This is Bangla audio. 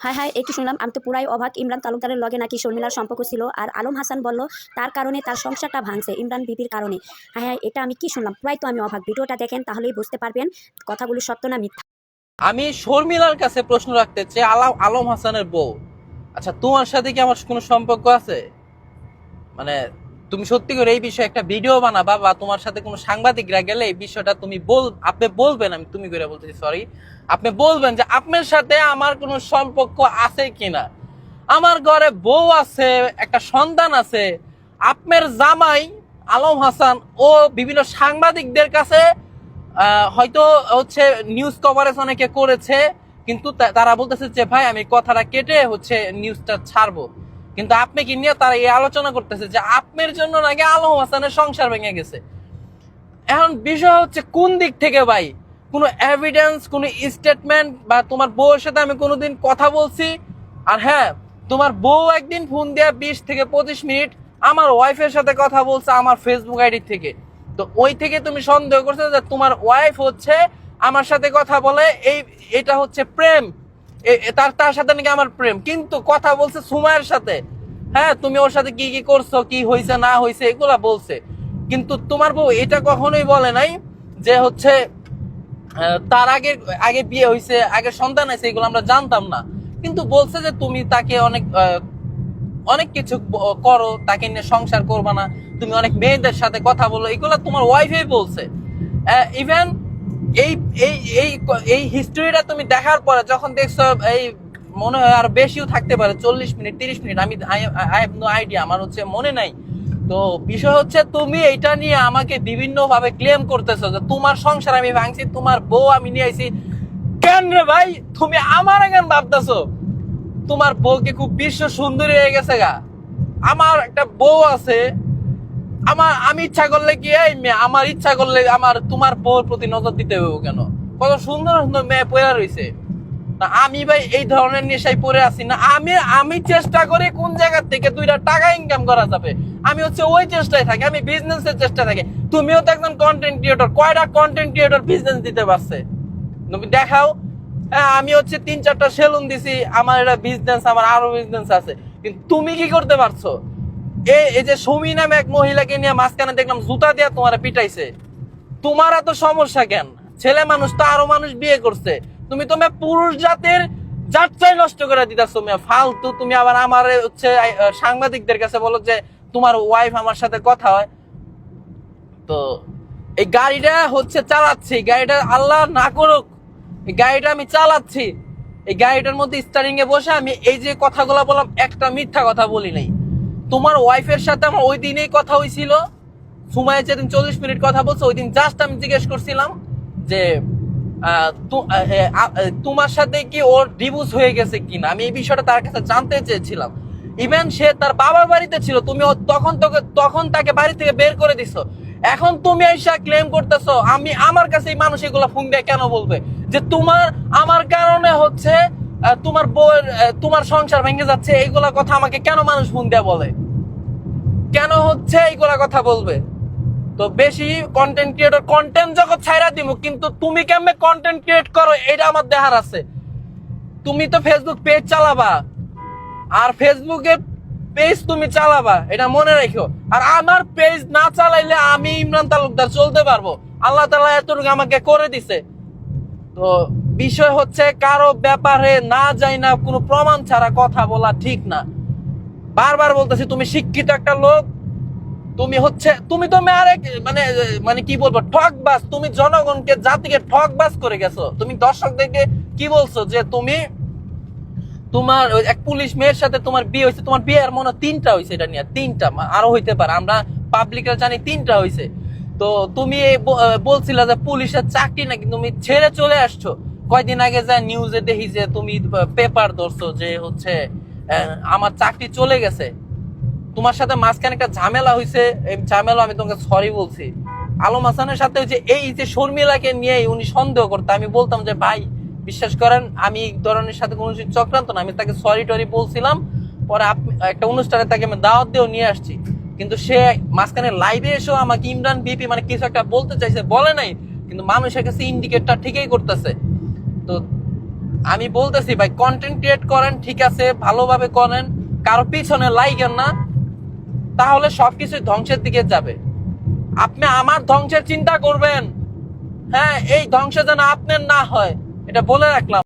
হ্যাঁ, হ্যাঁ, একটু শুনলাম। আমি তো পুরাই অবাক। ইমরান তালুকদারের লগে নাকি শর্মিলার সম্পর্ক ছিল। আর আলম হাসান বলল তার কারণে তার সংসারটা ভাঙছে ইমরান বিবির কারণে। হ্যাঁ, হ্যাঁ, এটা আমি কি শুনলাম? পুরাই তো আমি অবাক। ভিডিওটা দেখেন তাহলেই বুঝতে পারবেন কথাগুলো সত্য না মিথ্যা। আমি শর্মিলার কাছে প্রশ্ন রাখতে চাই, আলম হাসানের বউ, আচ্ছা তোমার সাথে কি আমার কোনো সম্পর্ক আছে? মানে তুমি সত্যি করে এই বিষয়ে একটা ভিডিও বানাবা বা তোমার সাথে কোনো সাংবাদিকরা গেলে এই বিষয়টা আপনি বলবেন, আমি তুমি করে বলতেছি সরি, আপনি বলবেন যে আপনার সাথে আমার কোনো সম্পর্ক আছে কিনা। আমার ঘরে বউ আছে, একটা সন্তান আছে। আপনার জামাই আলম হাসান ও বিভিন্ন সাংবাদিকদের কাছে হয়তো হচ্ছে নিউজ কভারেজ অনেকে করেছে, কিন্তু তারা বলতেছে যে ভাই আমি কথাটা কেটে হচ্ছে নিউজটা ছাড়বো। কিন্তু আপনি কি নিয়ে তারা এই আলোচনা করতেছে যে আপনার জন্য নাকি আলম হাসানের সংসার ভেঙে গেছে। এখন বিষয় হচ্ছে কোন দিক থেকে ভাই? কোনো এভিডেন্স, কোনো স্টেটমেন্ট বা তোমার বউয়ের সাথে আমি কোনোদিন কথা বলছি? আর হ্যাঁ, তোমার বউ একদিন ফোন দেয়া 20 থেকে 25 মিনিট আমার ওয়াইফের সাথে কথা বলছে আমার ফেসবুক আইডি থেকে। তো ওই থেকে তুমি সন্দেহ করছো যে তোমার ওয়াইফ হচ্ছে আমার সাথে কথা বলে, এটা হচ্ছে প্রেম, তার সাথে নাকি আমার প্রেম। কিন্তু কথা বলছে সুমাইয়ের সাথে। হ্যাঁ, তুমি ওর সাথে কি কি করছো, কি হয়েছে না হয়েছে এগুলা বলছে। কিন্তু তোমার বউ এটা কখনোই বলে নাই যে হচ্ছে তার আগে আগে বিয়ে হয়েছে, আগে সন্তান আছে, এগুলো আমরা জানতাম না। কিন্তু বলছে যে তুমি তাকে অনেক অনেক কিছু করো, তাকে নিয়ে সংসার করবা না, তুমি অনেক মেয়েদের সাথে কথা বলো, এগুলো তোমার ওয়াইফই বলছে। ইভেন এই এই এই এই হিস্ট্রিটা তুমি দেখার পরে যখন দেখছো, এই মনে হয় আর বেশিও থাকতে পারে, 40 minute 30 minute, I have no idea, আমার হচ্ছে মনে নাই। তো বিষয় হচ্ছে তুমি এইটা নিয়ে আমাকে বিভিন্ন ভাবে ক্লেম করতেছো যে তোমার সংসার আমি ভাঙছি, তোমার বউ আমি নিয়ে আইছি। কেন রে ভাই, তুমি আমার কেন ভাবতেছো? তোমার বউ কি খুব বিশ্ব সুন্দরী হয়ে গেছে গা? আমার একটা বউ আছে, আমি ইচ্ছা করলে কি এই মেয়ে, আমার ইচ্ছা করলে আমার তোমার বউর প্রতি নজর দিতে হবে কেন? কত সুন্দর সুন্দর মেয়ে পড়ে রয়েছে। না আমি ভাই এই ধরনের নেশায় পড়ে আছি না। আমি চেষ্টা করি কোন জায়গা থেকে 2টা টাকা ইনকাম করা যাবে, আমি হচ্ছে ওই চেষ্টায় থাকি, আমি বিজনেসের চেষ্টা থাকি। তুমিও তো একজন কন্টেন্ট ক্রিয়েটর, কয়টা কন্টেন্ট ক্রিয়েটর বিজনেস দিতে পারছে তুমি দেখাও। হ্যাঁ, আমি হচ্ছে 3-4টা সেলুন দিছি, আমার এটা বিজনেস, আমার আরো বিজনেস আছে। কিন্তু তুমি কি করতে পারছো? এই যে সুমি নামে এক মহিলাকে নিয়ে মাঝখানে দেখলাম জুতা দিয়ে তোমার পিটাইছে। তোমার এত সমস্যা কেন? ছেলে মানুষ তো আরো মানুষ বিয়ে করছে, তুমি পুরুষ জাতের যাত্রাই নষ্ট করে দিতেছো ফালতু। তুমি আবার আমার হচ্ছে সাংবাদিকদের কাছে বলো যে তোমার ওয়াইফ আমার সাথে কথা হয়। তো এই গাড়িটা হচ্ছে চালাচ্ছি, গাড়িটা আল্লাহ না করুক, এই গাড়িটা আমি চালাচ্ছি, এই গাড়িটার মধ্যে স্টারিং এ বসে আমি এই যে কথাগুলো বললাম, একটা মিথ্যা কথা বলি নাই। তোমার ওয়াইফের সাথে আমার ওই দিনেই কথা হয়েছিল। সুমাইয়া যেদিন 40 মিনিট কথা বলছো, ওই দিন জাস্ট আমি জিজ্ঞেস করছিলাম যে তোমার সাথে কি ওর ডিভোর্স হয়ে গেছে কিনা, আমি এই বিষয়টা তার কাছে জানতে চেয়েছিলাম। ইভেন সে তার বাবার বাড়িতে ছিল, তুমি তখন তাকে বাড়ি থেকে বের করে দিছো। এখন তুমি এসে ক্লেম করতেছো আমার কাছে এই মানুষ এগুলো ফোন দিয়ে কেন বলবে যে আমার কারণে হচ্ছে তোমার বউয়ের তোমার সংসার ভেঙে যাচ্ছে, এইগুলা কথা আমাকে কেন মানুষ ফোন দিয়ে বলে? কেন হচ্ছে এইগুলা কথা বলবে? তো বেশি কন্টেন্ট ক্রিয়েটর, কন্টেন্ট জগৎ ছাইরা দিমু, কিন্তু তুমি কেমনে কন্টেন্ট ক্রিয়েট করো এটা আমার দেখার আছে। তুমি তো ফেসবুক পেজ চালাবা, আর ফেসবুকে পেজ তুমি চালাবা, এটা মনে রেখো। আর আমার পেজ না চালাইলে আমি ইমরান তালুকদার চলতে পারবো? আল্লাহ তাআলা এতটুকু আমাকে করে দিছে। তো বিষয় হচ্ছে কারো ব্যাপারে না যাই না কোনো প্রমাণ ছাড়া কথা বলা ঠিক না। বারবার বলতেছি তুমি শিক্ষিত একটা লোক, তুমি তো আরেক মানে মানে কি বলবো ঠকবাজ, তুমি জনগণকে জাতিকে ঠকবাজ করে গেছো। তুমি দর্শকদেরকে কি বলছো যে তোমার এক পুলিশ মেয়ের সাথে তোমার বিয়ে হয়েছে, তোমার বিয়ের মনে 3টা হয়েছে, এটা নিয়ে 3টা আরো হইতে পারে, আমরা পাবলিকরা জানি 3টা হয়েছে। তো তুমি বলছিলা যে পুলিশের চাকরি নাকি তুমি ছেড়ে চলে আসছো। কয়দিন আগে যা নিউজে দেখি যে তুমি পেপার ধরছো যে হচ্ছে আমার চাকরি চলে গেছে। তোমার সাথে মাঝখানে একটা ঝামেলা হয়েছে, এই ঝামেলা আমি তোমাকে সরি বলছি। আলম হাসানের সাথে এই যে শর্মিলাকে নিয়ে উনি সন্দেহ করতে, আমি বলতাম যে ভাই বিশ্বাস করেন আমি এই ধরনের সাথে কোনো চক্রান্ত না, আমি তাকে সরি টরি বলছিলাম। পরে একটা অনুষ্ঠানে তাকে আমি দাওয়াত দিয়েও নিয়ে আসছি, কিন্তু সে মাঝখানে লাইভে এসেও আমাকে ইমরান বিপি মানে কিছু একটা বলতে চাইছে, বলে নাই, কিন্তু মানুষের কাছে ইন্ডিকেটটা ঠিকই করতেছে। তো আমি বলতেছি ভাই, কন্টেন্ট ক্রিয়েট করেন, ঠিক আছে, ভালোভাবে করেন, কারো পিছনে লাইগেন না, তাহলে সবকিছু ধ্বংসের দিকে যাবে। আপনি আমার ধ্বংসের চিন্তা করবেন, হ্যাঁ, এই ধ্বংস যেন আপনার না হয়, এটা বলে রাখলাম।